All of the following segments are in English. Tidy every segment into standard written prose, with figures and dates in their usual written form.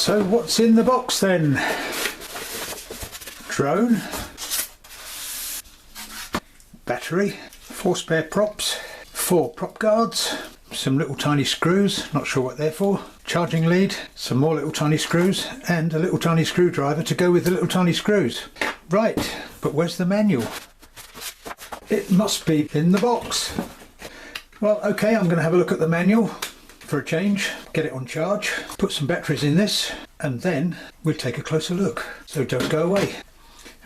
So what's in the box then? Drone, battery, 4 spare props, 4 prop guards, some little tiny screws, not sure what they're for, charging lead, some more little tiny screws, and a little tiny screwdriver to go with the little tiny screws. Right, but where's the manual? It must be in the box. Well, okay, I'm going to have a look at the manual for a change, get it on charge, put some batteries in this, and then we'll take a closer look. So don't go away.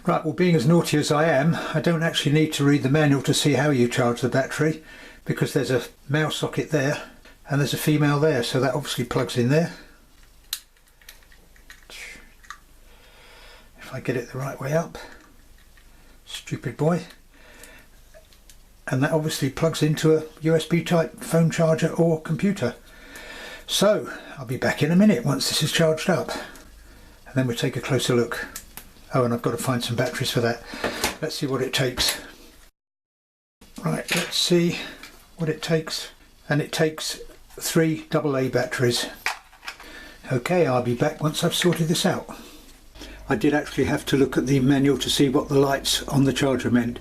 Right, well, being as naughty as I am, I don't actually need to read the manual to see how you charge the battery, because there's a male socket there and there's a female there, so that obviously plugs in there. If I get it the right way up, stupid boy. And that obviously plugs into a USB type phone charger or computer. So I'll be back in a minute once this is charged up, and then we'll take a closer look. Oh, and I've got to find some batteries for that. Let's see what it takes. Right, let's see what it takes. And it takes 3 AA batteries. Okay, I'll be back once I've sorted this out. I did actually have to look at the manual to see what the lights on the charger meant.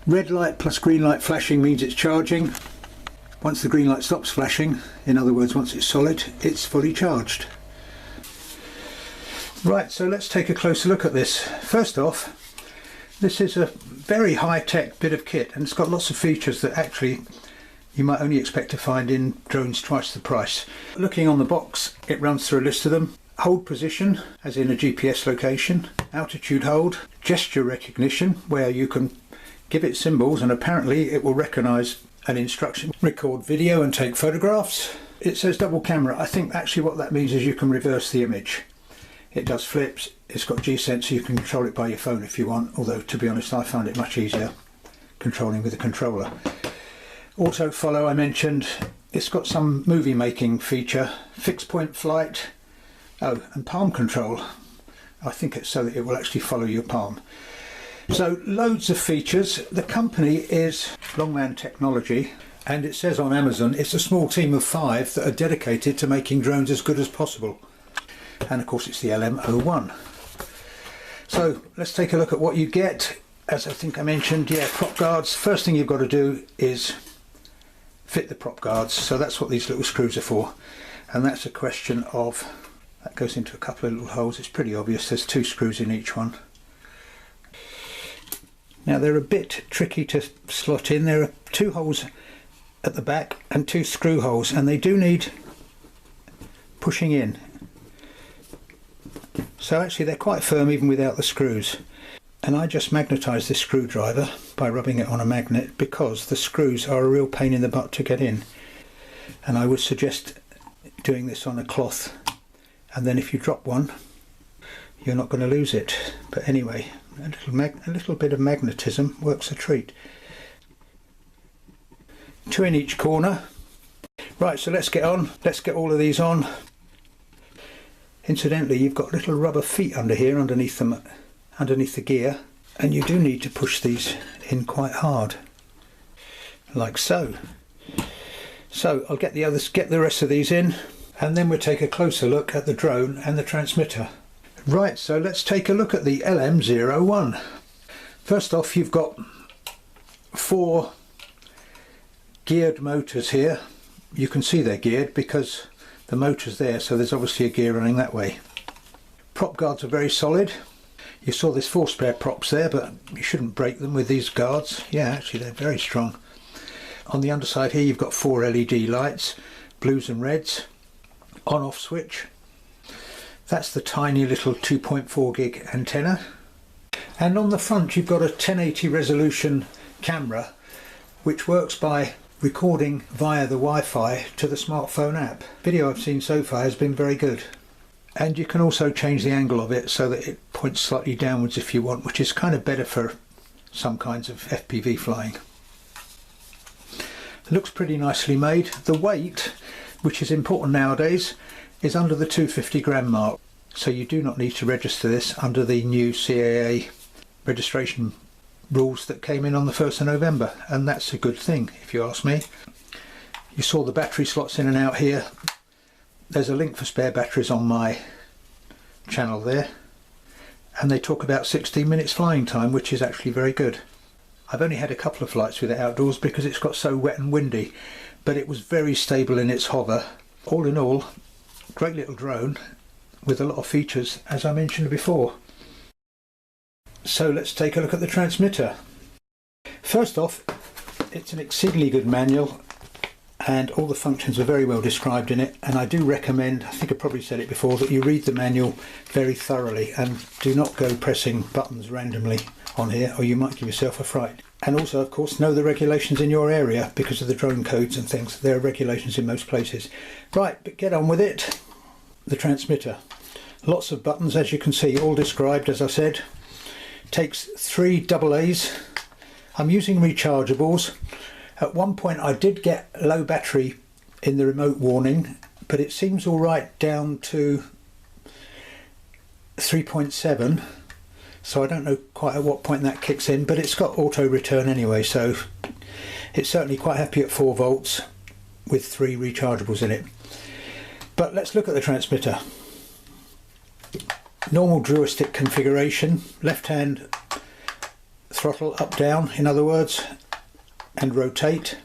Red light plus green light flashing means it's charging. Once the green light stops flashing, in other words once it's solid, it's fully charged. Right, so let's take a closer look at this. First off, this is a very high-tech bit of kit, and it's got lots of features that actually you might only expect to find in drones twice the price. Looking on the box, it runs through a list of them. Hold position, as in a GPS location, altitude hold, gesture recognition, where you can give it symbols and apparently it will recognise an instruction, record video and take photographs. It says double camera. I think actually what that means is you can reverse the image. It does flips, it's got G-Sense, so you can control it by your phone if you want, although to be honest I found it much easier controlling with a controller. Auto follow I mentioned, it's got some movie making feature, fixed point flight, oh, and palm control. I think it's so that it will actually follow your palm. So loads of features. The company is Longman Technology, and it says on Amazon it's a small team of 5 that are dedicated to making drones as good as possible. And of course it's the LM01. So let's take a look at what you get. As I think I mentioned, yeah, prop guards. First thing you've got to do is fit the prop guards. So that's what these little screws are for. And that's a question of, that goes into a couple of little holes. It's pretty obvious, there's 2 screws in each one. Now they're a bit tricky to slot in. There are 2 holes at the back and 2 screw holes, and they do need pushing in. So actually they're quite firm even without the screws. And I just magnetised this screwdriver by rubbing it on a magnet because the screws are a real pain in the butt to get in. And I would suggest doing this on a cloth, and then if you drop one you're not going to lose it. But anyway, a little bit of magnetism works a treat. 2 in each corner. Right, so let's get on. Let's get all of these on. Incidentally, you've got little rubber feet under here, underneath the gear, and you do need to push these in quite hard, like so. So I'll get the rest of these in, and then we'll take a closer look at the drone and the transmitter. Right, so let's take a look at the LM01. First off, you've got 4 geared motors here. You can see they're geared because the motor's there, so there's obviously a gear running that way. Prop guards are very solid. You saw there's 4 spare props there, but you shouldn't break them with these guards. Yeah, actually they're very strong. On the underside here you've got 4 LED lights, blues and reds, on-off switch. That's the tiny little 2.4 gig antenna. And on the front you've got a 1080 resolution camera which works by recording via the Wi-Fi to the smartphone app. Video I've seen so far has been very good. And you can also change the angle of it so that it points slightly downwards if you want, which is kind of better for some kinds of FPV flying. It looks pretty nicely made. The weight, which is important nowadays, is under the 250 gram mark. So you do not need to register this under the new CAA registration rules that came in on the 1st of November, and that's a good thing if you ask me. You saw the battery slots in and out here. There's a link for spare batteries on my channel there, and they talk about 16 minutes flying time, which is actually very good. I've only had a couple of flights with it outdoors because it's got so wet and windy, but it was very stable in its hover. All in all, great little drone with a lot of features, as I mentioned before. So let's take a look at the transmitter. First off, it's an exceedingly good manual and all the functions are very well described in it, and I do recommend, I think I probably said it before, that you read the manual very thoroughly and do not go pressing buttons randomly on here or you might give yourself a fright. And also, of course, know the regulations in your area because of the drone codes and things. There are regulations in most places. Right, but get on with it. The transmitter. Lots of buttons, as you can see, all described, as I said. Takes 3 AA's. I'm using rechargeables. At one point I did get low battery in the remote warning, but it seems all right down to 3.7, so I don't know quite at what point that kicks in, but it's got auto return anyway, so it's certainly quite happy at 4 volts with 3 rechargeables in it. But let's look at the transmitter. Normal joystick configuration, left hand throttle up down, in other words, and rotate,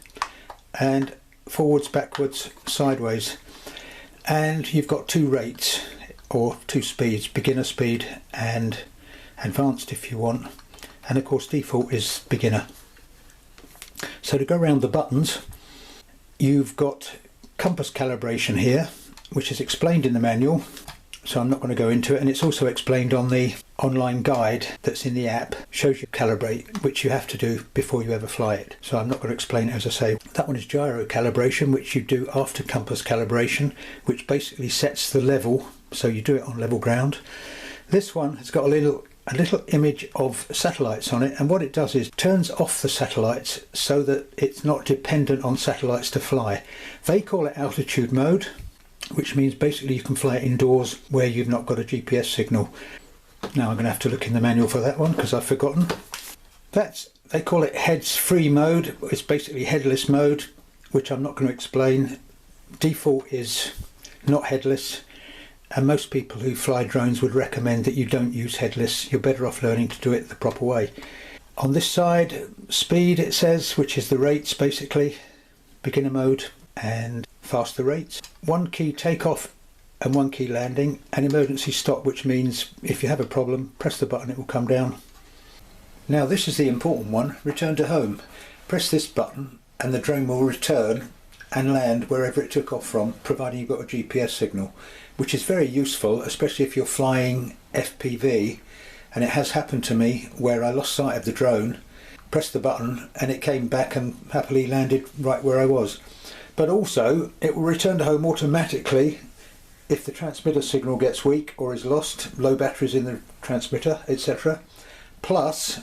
and forwards, backwards, sideways. And you've got 2 rates or 2 speeds, beginner speed and advanced if you want, and of course default is beginner. So to go around the buttons, you've got compass calibration here, which is explained in the manual, so I'm not going to go into it, and it's also explained on the online guide that's in the app. Shows you calibrate, which you have to do before you ever fly it, so I'm not going to explain it as I say. That one is gyro calibration, which you do after compass calibration, which basically sets the level, so you do it on level ground. This one has got a little image of satellites on it, and what it does is turns off the satellites so that it's not dependent on satellites to fly. They call it altitude mode, which means basically you can fly it indoors where you've not got a GPS signal. Now I'm going to have to look in the manual for that one because I've forgotten. They call it heads free mode. It's basically headless mode, which I'm not going to explain. Default is not headless, and most people who fly drones would recommend that you don't use headless. You're better off learning to do it the proper way. On this side, speed it says, which is the rates basically, beginner mode and faster rates. 1 key takeoff and 1 key landing, and emergency stop, which means if you have a problem, press the button, it will come down. Now this is the important one, return to home. Press this button and the drone will return and land wherever it took off from, providing you've got a GPS signal, which is very useful, especially if you're flying FPV, and it has happened to me where I lost sight of the drone, pressed the button and it came back and happily landed right where I was. But also it will return to home automatically if the transmitter signal gets weak or is lost, low batteries in the transmitter, etc. Plus,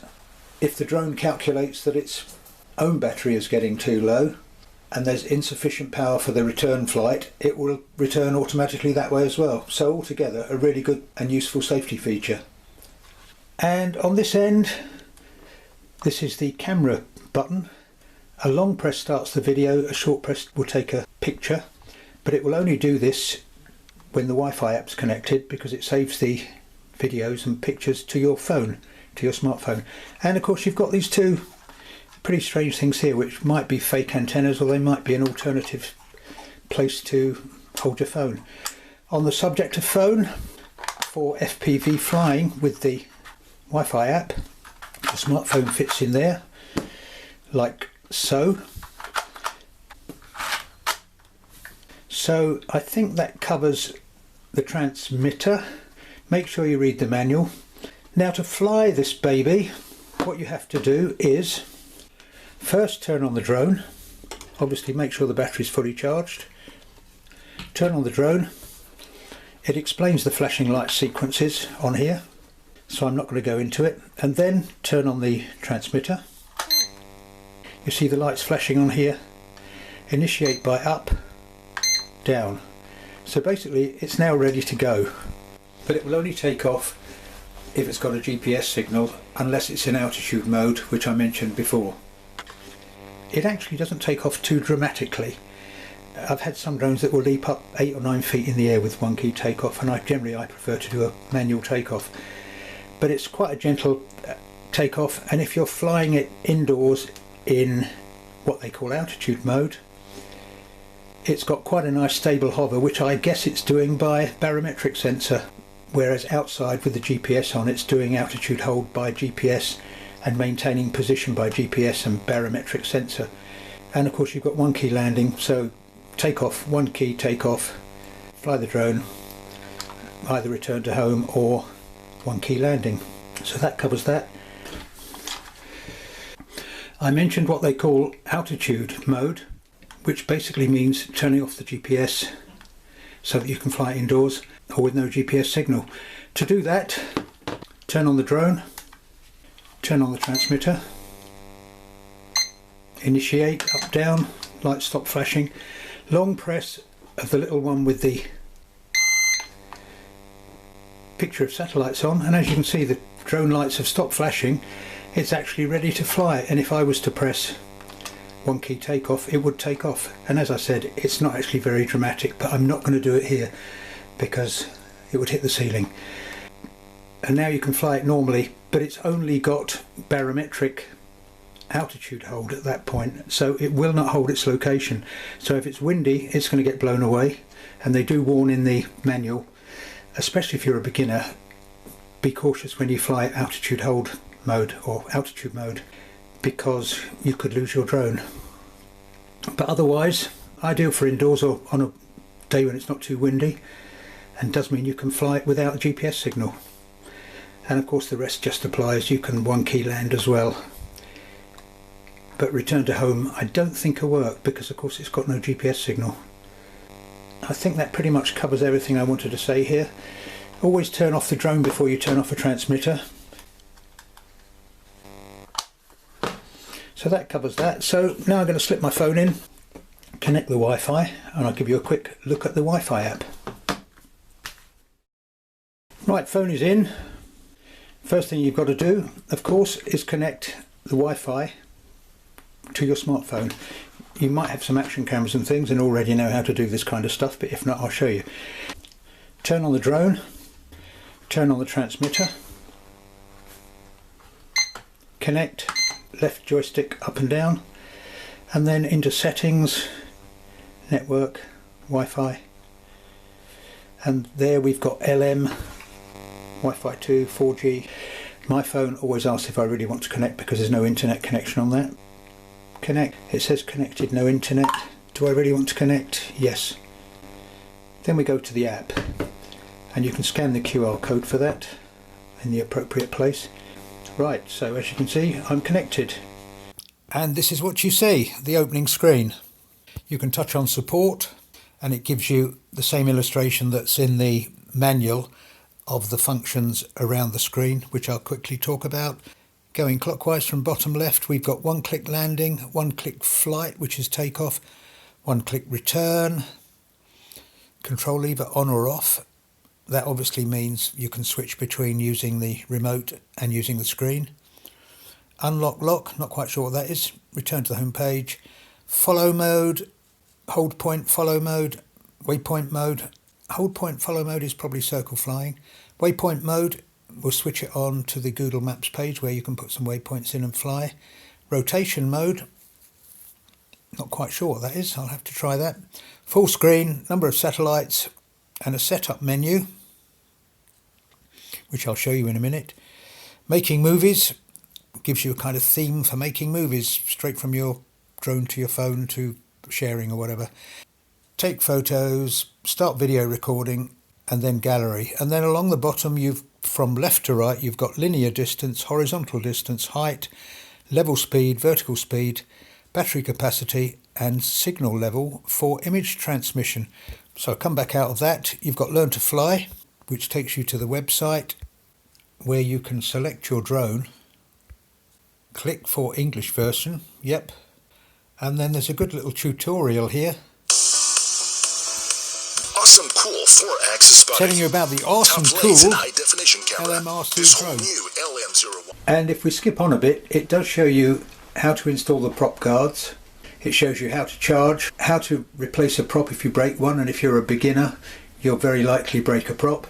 if the drone calculates that its own battery is getting too low and there's insufficient power for the return flight, it will return automatically that way as well. So altogether, a really good and useful safety feature. And on this end, this is the camera button. A long press starts the video, a short press will take a picture, but it will only do this when the Wi-Fi app's connected because it saves the videos and pictures to your phone, to your smartphone. And of course you've got these 2 pretty strange things here, which might be fake antennas or they might be an alternative place to hold your phone. On the subject of phone, for FPV flying with the Wi-Fi app, the smartphone fits in there like so. So I think that covers the transmitter. Make sure you read the manual. Now to fly this baby, what you have to do is first turn on the drone. Obviously make sure the battery's fully charged. Turn on the drone. It explains the flashing light sequences on here, so I'm not going to go into it. And then turn on the transmitter. You see the lights flashing on here. Initiate by up, down. So basically it's now ready to go, but it will only take off if it's got a GPS signal, unless it's in altitude mode, which I mentioned before. It actually doesn't take off too dramatically, I've had some drones that will leap up 8 or 9 feet in the air with one key takeoff, and I prefer to do a manual takeoff. But it's quite a gentle takeoff, and if you're flying it indoors in what they call altitude mode, it's got quite a nice stable hover, which I guess it's doing by barometric sensor, whereas outside with the GPS on, it's doing altitude hold by GPS and maintaining position by GPS and barometric sensor. And of course you've got one key landing, so take off, one key take off, fly the drone, either return to home or one key landing. So that covers that. I mentioned what they call altitude mode, which basically means turning off the GPS so that you can fly indoors or with no GPS signal. To do that, turn on the drone, turn on the transmitter, initiate, up, down, lights stop flashing, long press of the little one with the picture of satellites on, and as you can see the drone lights have stopped flashing. It's actually ready to fly, and if I was to press one key takeoff, it would take off. And as I said, it's not actually very dramatic, but I'm not going to do it here because it would hit the ceiling. And now you can fly it normally, but it's only got barometric altitude hold at that point, so it will not hold its location. So if it's windy, it's going to get blown away, and they do warn in the manual, especially if you're a beginner, be cautious when you fly altitude hold mode or altitude mode, because you could lose your drone. But otherwise, ideal for indoors or on a day when it's not too windy, and does mean you can fly it without a GPS signal. And of course the rest just applies. You can one key land as well. But return to home I don't think will work, because of course it's got no GPS signal. I think that pretty much covers everything I wanted to say here. Always turn off the drone before you turn off a transmitter. So that covers that. So now I'm going to slip my phone in, connect the Wi-Fi, and I'll give you a quick look at the Wi-Fi app. Right, phone is in. First thing you've got to do, of course, is connect the Wi-Fi to your smartphone. You might have some action cameras and things and already know how to do this kind of stuff, but if not, I'll show you. Turn on the drone, turn on the transmitter, connect left joystick up and down, and then into settings, network, Wi-Fi, and there we've got LM, Wi-Fi 2, 4G. My phone always asks if I really want to connect because there's no internet connection on that. Connect. It says connected, no internet. Do I really want to connect? Yes. Then we go to the app, and you can scan the QR code for that in the appropriate place. Right, so as you can see, I'm connected. And this is what you see, the opening screen. You can touch on support, and it gives you the same illustration that's in the manual of the functions around the screen, which I'll quickly talk about. Going clockwise from bottom left, we've got one-click landing, one-click flight, which is takeoff, one-click return, control lever on or off. That obviously means you can switch between using the remote and using the screen. Unlock lock, not quite sure what that is. Return to the home page. Follow mode, hold point follow mode, waypoint mode. Hold point follow mode is probably circle flying. Waypoint mode, we'll switch it on to the Google Maps page where you can put some waypoints in and fly. Rotation mode, not quite sure what that is, I'll have to try that. Full screen, number of satellites, and a setup menu, which I'll show you in a minute. Making movies, gives you a kind of theme for making movies, straight from your drone to your phone to sharing or whatever. Take photos, start video recording, and then gallery. And then along the bottom, you've from left to right, you've got linear distance, horizontal distance, height, level speed, vertical speed, battery capacity, and signal level for image transmission. So come back out of that, you've got Learn to Fly, which takes you to the website where you can select your drone, click for English version, yep, and then there's a good little tutorial here. Awesome cool 4-axis body. Telling you about the awesome cool LM01 drone. New LM01. And if we skip on a bit, it does show you how to install the prop guards. It shows you how to charge, how to replace a prop if you break one, and if you're a beginner you'll very likely break a prop.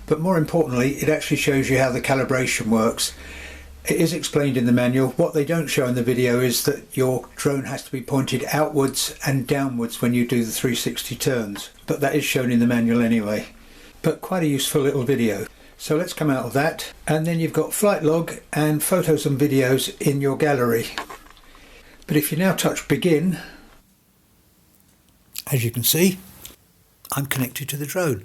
But more importantly, it actually shows you how the calibration works. It is explained in the manual. What they don't show in the video is that your drone has to be pointed outwards and downwards when you do the 360 turns, but that is shown in the manual anyway. But quite a useful little video. So let's come out of that, and then you've got flight log and photos and videos in your gallery. But if you now touch begin, as you can see, I'm connected to the drone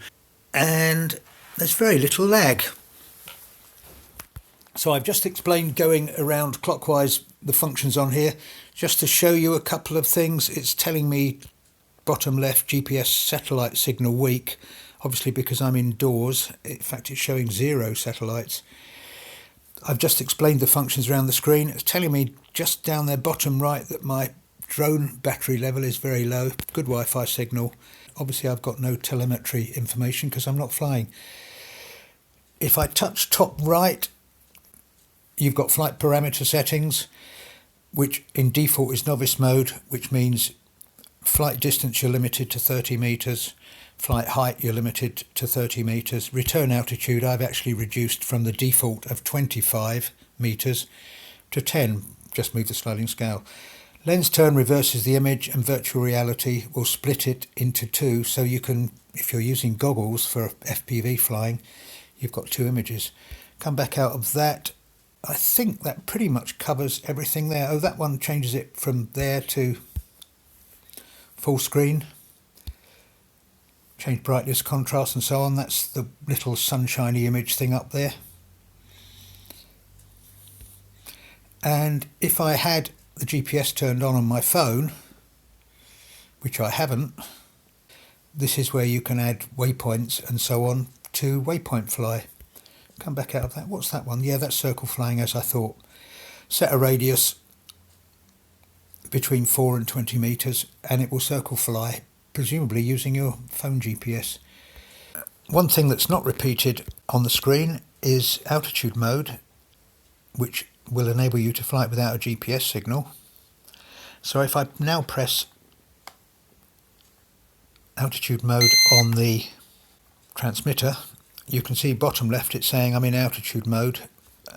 and there's very little lag. So I've just explained going around clockwise the functions on here just to show you a couple of things. It's telling me bottom left GPS satellite signal weak, obviously because I'm indoors. In fact, it's showing 0 satellites. I've just explained the functions around the screen. It's telling me just down there bottom right that my drone battery level is very low. Good Wi-Fi signal. Obviously I've got no telemetry information because I'm not flying. If I touch top right, you've got flight parameter settings, which in default is novice mode, which means flight distance you're limited to 30 meters, flight height you're limited to 30 meters, return altitude I've actually reduced from the default of 25 meters to 10, just move the sliding scale. Lens turn reverses the image, and virtual reality will split it into two, so you can, if you're using goggles for FPV flying, you've got two images. Come back out of that. I think that pretty much covers everything there. Oh, that one changes it from there to full screen. Change brightness, contrast and so on. That's the little sunshiny image thing up there. And if I had the GPS turned on my phone, which I haven't, this is where you can add waypoints and so on to Waypoint Fly. Come back out of that. What's that one? Yeah, that's circle flying, as I thought. Set a radius between 4 and 20 meters and it will circle fly, presumably using your phone GPS. One thing that's not repeated on the screen is altitude mode, which will enable you to fly it without a GPS signal. So if I now press altitude mode on the transmitter, you can see bottom left it's saying I'm in altitude mode,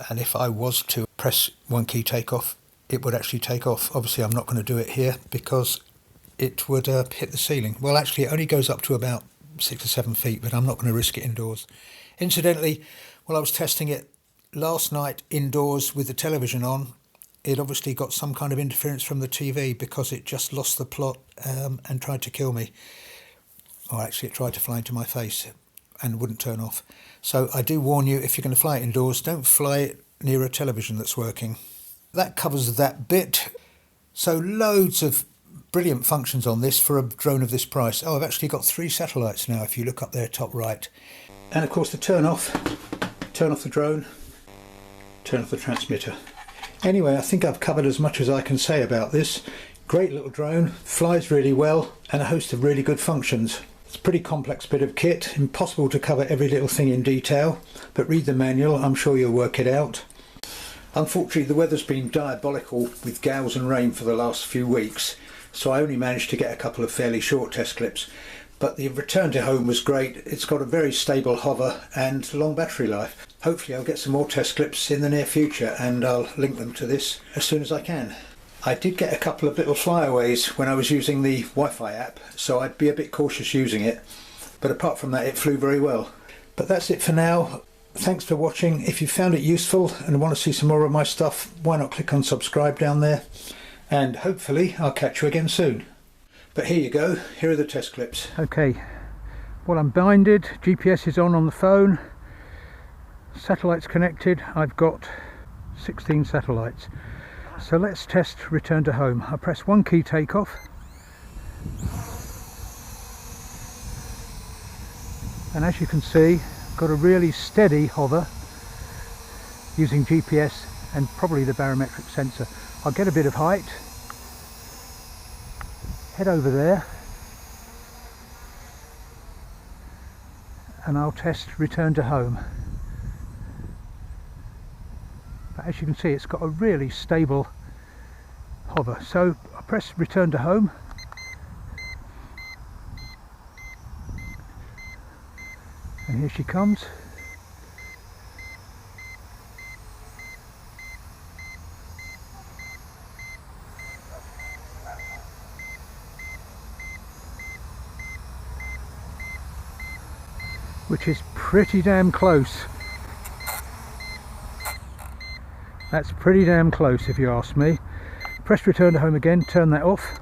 and if I was to press one key takeoff, it would actually take off. Obviously I'm not going to do it here because it would hit the ceiling. Well, actually it only goes up to about 6 or 7 feet, but I'm not going to risk it indoors. Incidentally, while I was testing it last night indoors with the television on, it obviously got some kind of interference from the TV because it just lost the plot and tried to kill me. Or actually it tried to fly into my face and wouldn't turn off. So I do warn you, if you're going to fly it indoors, don't fly it near a television that's working. That covers that bit. So loads of brilliant functions on this for a drone of this price. Oh, I've actually got 3 satellites now if you look up there top right. And of course the turn off the drone, turn off the transmitter. Anyway, I think I've covered as much as I can say about this. Great little drone, flies really well, and a host of really good functions. It's a pretty complex bit of kit, impossible to cover every little thing in detail, but read the manual, I'm sure you'll work it out. Unfortunately, the weather's been diabolical with gales and rain for the last few weeks, so I only managed to get a couple of fairly short test clips. But the return to home was great. It's got a very stable hover and long battery life. Hopefully I'll get some more test clips in the near future and I'll link them to this as soon as I can. I did get a couple of little flyaways when I was using the Wi-Fi app, so I'd be a bit cautious using it. But apart from that, it flew very well. But that's it for now. Thanks for watching. If you found it useful and want to see some more of my stuff, why not click on subscribe down there? And hopefully I'll catch you again soon. But here you go, here are the test clips. Okay, well, I'm binded, GPS is on the phone, satellites connected, I've got 16 satellites. So let's test return to home. I press one key takeoff. And as you can see, got a really steady hover using GPS and probably the barometric sensor. I'll get a bit of height. Head over there and I'll test return to home. But as you can see, it's got a really stable hover, so I press return to home. And here she comes. Which is pretty damn close. That's pretty damn close if you ask me. Press return to home again, turn that off.